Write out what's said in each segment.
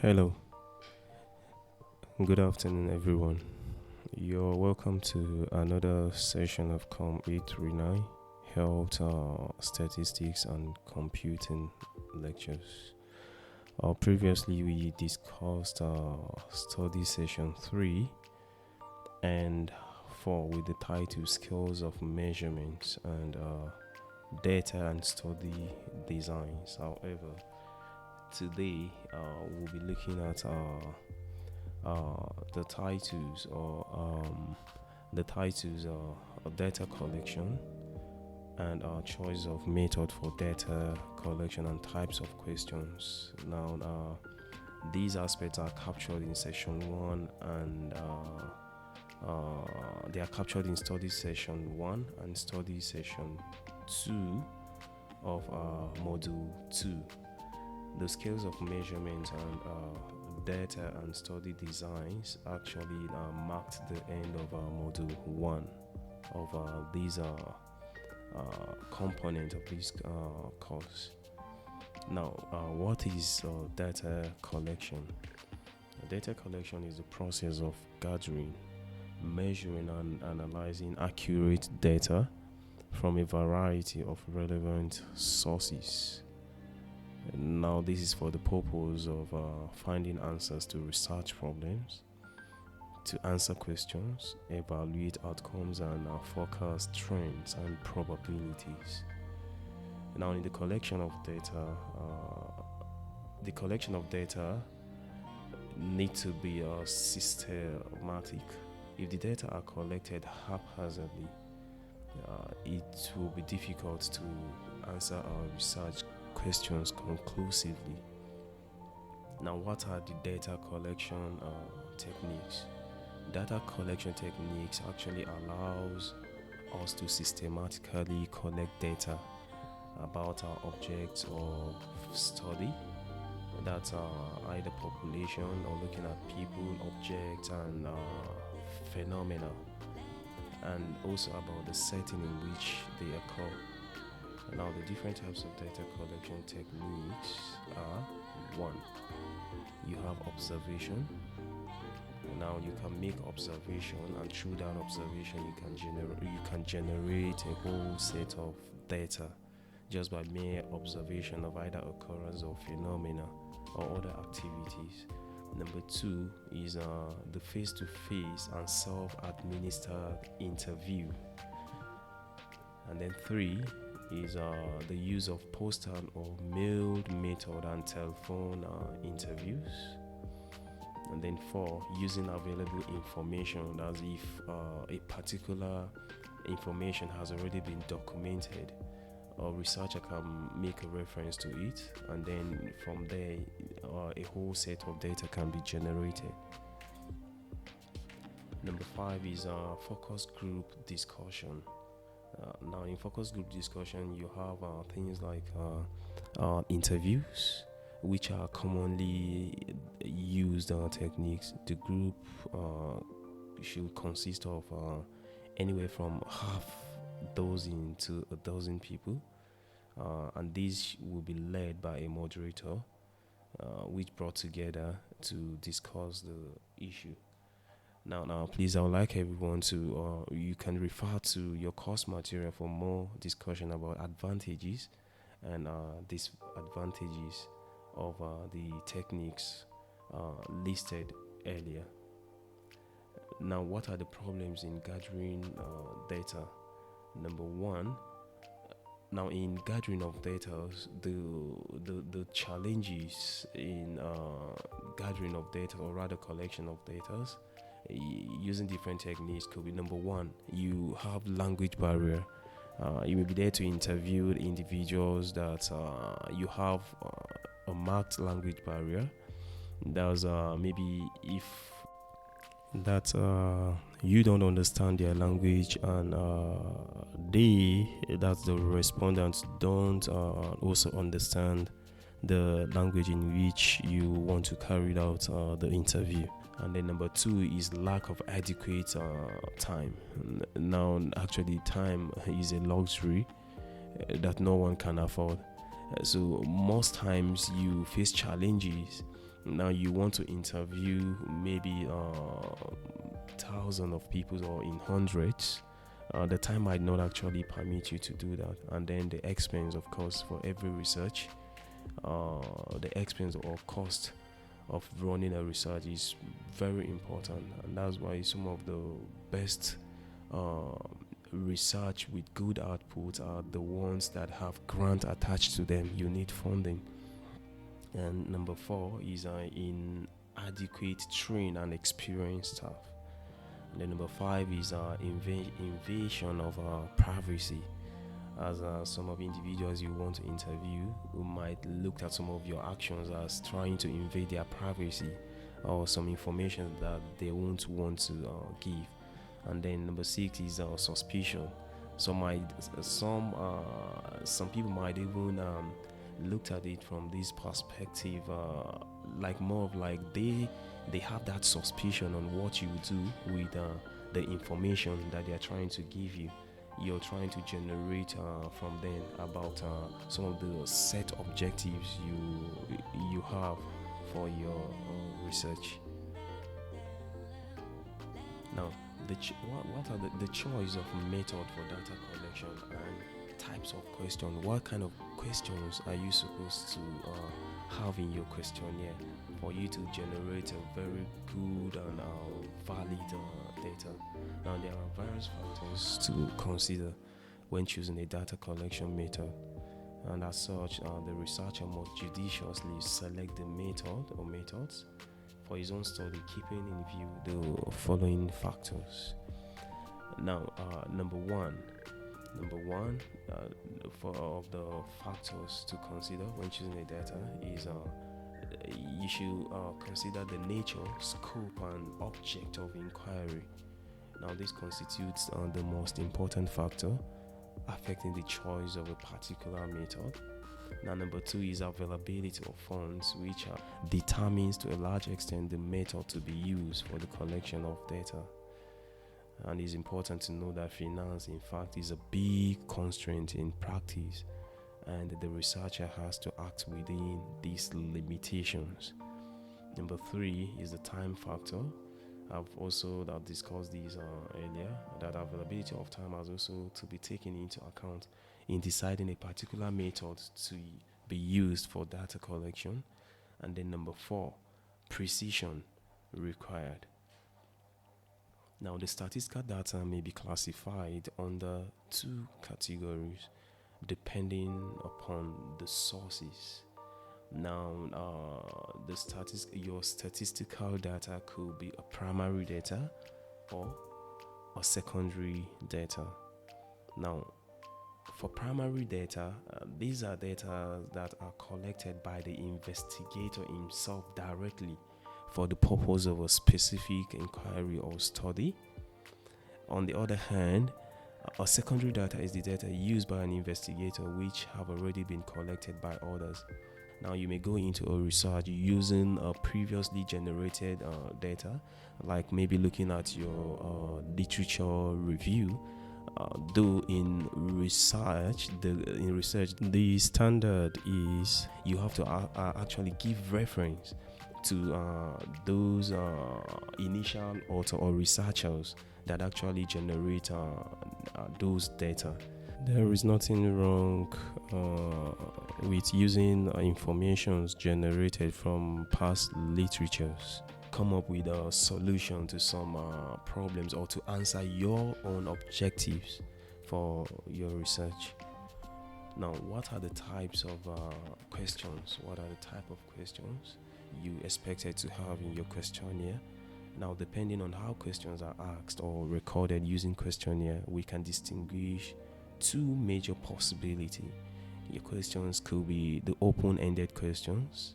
Hello, good afternoon, everyone. You're welcome to another session of Com 839 Health, Statistics, and Computing lectures. Previously, we discussed study session 3 and 4 with the title Skills of Measurements and Data and Study Designs. However, today we'll be looking at the titles are data collection and choice of method for data collection and types of questions. Now, these aspects are captured in section 1 and they are captured in study session 1 and study session 2 of module 2. The scales of measurement and data and study designs actually marked the end of module 1 of these component of this course. Now, what is data collection? Data collection is the process of gathering, measuring, and analyzing accurate data from a variety of relevant sources. Now, this is for the purpose of finding answers to research problems, to answer questions, evaluate outcomes, and forecast trends and probabilities. Now, in the collection of data need to be systematic. If the data are collected haphazardly, it will be difficult to answer our research questions conclusively. Now, what are the data collection techniques? Data collection techniques actually allows us to systematically collect data about our objects of study. That's either population or looking at people, objects, and phenomena, and also about the setting in which they occur. Now, the different types of data collection techniques are: 1. You have observation. Now, you can make observation, and through that observation, you can generate a whole set of data just by mere observation of either occurrence or phenomena or other activities. Number 2 is the face-to-face and self-administered interview. And then 3 is the use of postal or mailed method and telephone interviews. And then 4, using available information, as if a particular information has already been documented, or researcher can make a reference to it, and then from there a whole set of data can be generated. Number 5 is focus group discussion. Now, in focus group discussion, you have things like interviews, which are commonly used techniques. The group should consist of anywhere from half dozen to a dozen people, and these will be led by a moderator, which brought together to discuss the issue. Now, please, I would like everyone to, you can refer to your course material for more discussion about advantages and disadvantages of the techniques listed earlier. Now, what are the problems in gathering data? Number 1, now in gathering of data, the challenges in gathering of data, or rather collection of data, using different techniques could be: number 1, you have language barrier. You may be there to interview individuals that you have a marked language barrier. That's maybe if that you don't understand their language, and that's the respondents, don't also understand the language in which you want to carry out the interview. And then number 2 is lack of adequate time. Now, actually, time is a luxury that no one can afford. So most times you face challenges Now you want to interview maybe thousands of people or in hundreds. The time might not actually permit you to do that, and then the expense, of course, for every research, the expense or cost of running a research is very important, and that's why some of the best uh, research with good output are the ones that have grant attached to them. You need funding. And number 4 is inadequate trained and experienced staff. And then number 5 is invasion of privacy. As some of individuals you want to interview who might look at some of your actions as trying to invade their privacy or some information that they won't want to give. And then number 6 is suspicion. Some people might even looked at it from this perspective, like more of like they have that suspicion on what you do with the information that they are trying to give you. You're trying to generate from them about some of the set objectives you have for your research. Now, what are the choice of method for data collection and types of questions? What kind of questions are you supposed to have in your questionnaire for you to generate a very good and valid data? Now, there are various factors to consider when choosing a data collection method, and as such, the researcher must judiciously select the method or methods for his own study, keeping in view the following factors. Now, number one, for of the factors to consider when choosing a data is you should consider the nature, scope, and object of inquiry. Now, this constitutes the most important factor affecting the choice of a particular method. Now, number 2 is availability of funds, which determines to a large extent the method to be used for the collection of data. And it's important to know that finance, in fact, is a big constraint in practice, and the researcher has to act within these limitations. Number 3 is the time factor. I've also discussed these earlier, that availability of time has also to be taken into account in deciding a particular method to be used for data collection. And then number 4, precision required. Now, the statistical data may be classified under 2 categories depending upon the sources. Now, your statistical data could be a primary data or a secondary data. Now, for primary data, these are data that are collected by the investigator himself directly for the purpose of a specific inquiry or study. On the other hand, a secondary data is the data used by an investigator which have already been collected by others. Now, you may go into a research using a previously generated data, like maybe looking at your literature review. Though in research, the standard is you have to actually give reference to those initial author or researchers that actually generate those data. There is nothing wrong with using information generated from past literatures. Come up with a solution to some problems or to answer your own objectives for your research. Now, what are the types of questions? What are the type of questions you expected to have in your questionnaire? Now, depending on how questions are asked or recorded using questionnaire, we can distinguish 2 major possibilities. Your questions could be the open-ended questions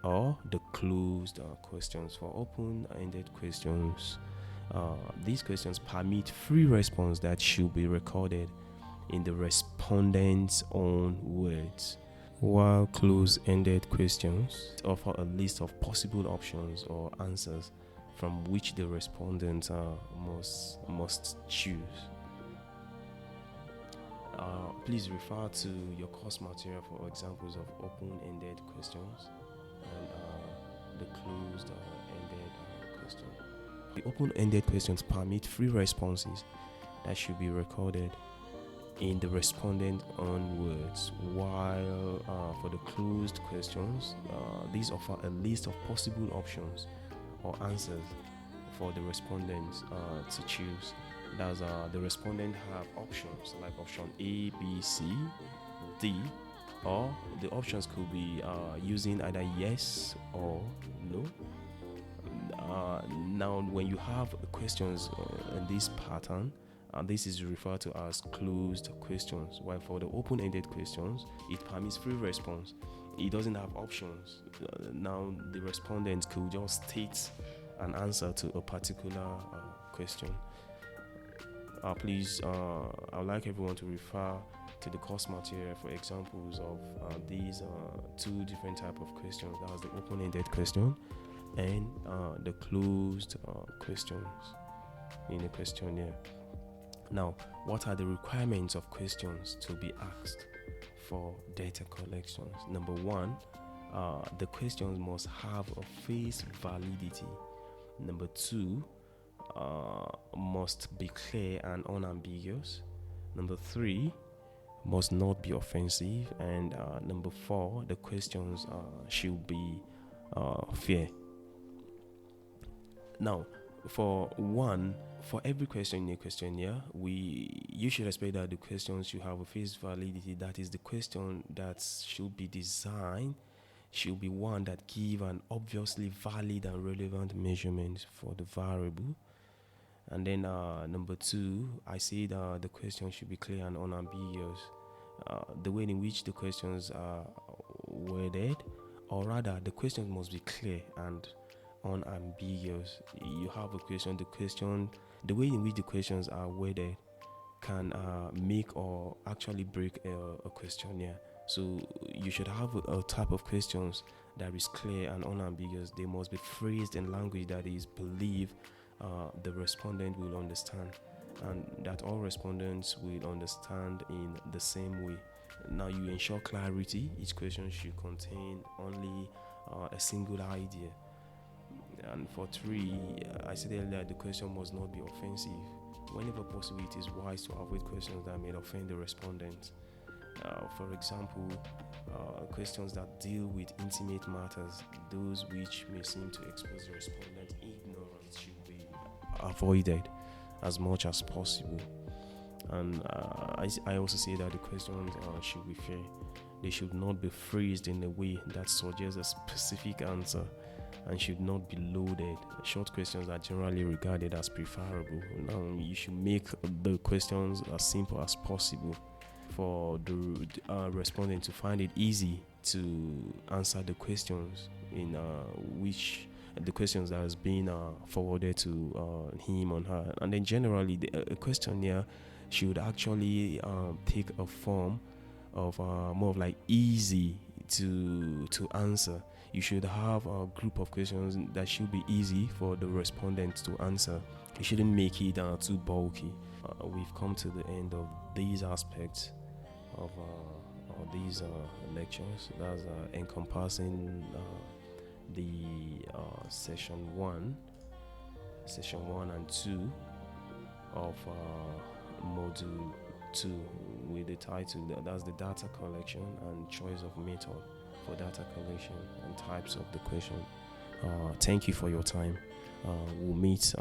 or the closed questions. For open-ended questions, these questions permit free response that should be recorded in the respondent's own words, while closed-ended questions offer a list of possible options or answers from which the respondent must choose. Please refer to your course material for examples of open-ended questions and the closed-ended question. The open-ended questions permit free responses that should be recorded in the respondent own words, while for the closed questions, these offer a list of possible options or answers for the respondents to choose. That's the respondent have options like option A, B, C, D, or the options could be using either yes or no. Now, when you have questions in this pattern, this is referred to as closed questions, while for the open-ended questions, it permits free response. It doesn't have options. Now, the respondent could just state an answer to a particular question. Please, I would like everyone to refer to the course material for examples of these two different type of questions. That's the open-ended question and the closed questions in the questionnaire. Now, what are the requirements of questions to be asked for data collections? Number one, the questions must have a face validity. Number two, must be clear and unambiguous. Number three, must not be offensive. And number four, the questions should be fair. Now, for every question in a questionnaire, you should expect that the questions should have a face validity. That is, the question that should be designed should be one that give an obviously valid and relevant measurement for the variable. And then number two, I said the question should be clear and unambiguous. The way in which the questions are worded, or rather, the questions must be clear and unambiguous. You have a question, the way in which the questions are worded can make or actually break a questionnaire. So you should have a type of questions that is clear and unambiguous. They must be phrased in language that is believed the respondent will understand, and that all respondents will understand in the same way. Now, you ensure clarity. Each question should contain only a single idea. And for three, I said earlier, the question must not be offensive. Whenever possible, it is wise to avoid questions that may offend the respondent. For example, questions that deal with intimate matters, those which may seem to expose the respondent ignorance, should be avoided as much as possible. And I also say that the questions should be fair. They should not be phrased in a way that suggests a specific answer, and should not be loaded. Short questions are generally regarded as preferable. Now, you should make the questions as simple as possible for the respondent to find it easy to answer the questions in which the questions that has been forwarded to him or her. And then generally, a questionnaire should actually take a form of more of like easy to answer. You should have a group of questions that should be easy for the respondent to answer. You shouldn't make it too bulky. We've come to the end of these aspects of these lectures. That's encompassing the session 1 and 2 of module 2 with the title, that's the data collection and choice of method for data collection and types of the question. Thank you for your time. We'll meet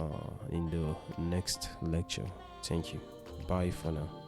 in the next lecture. Thank you. Bye for now.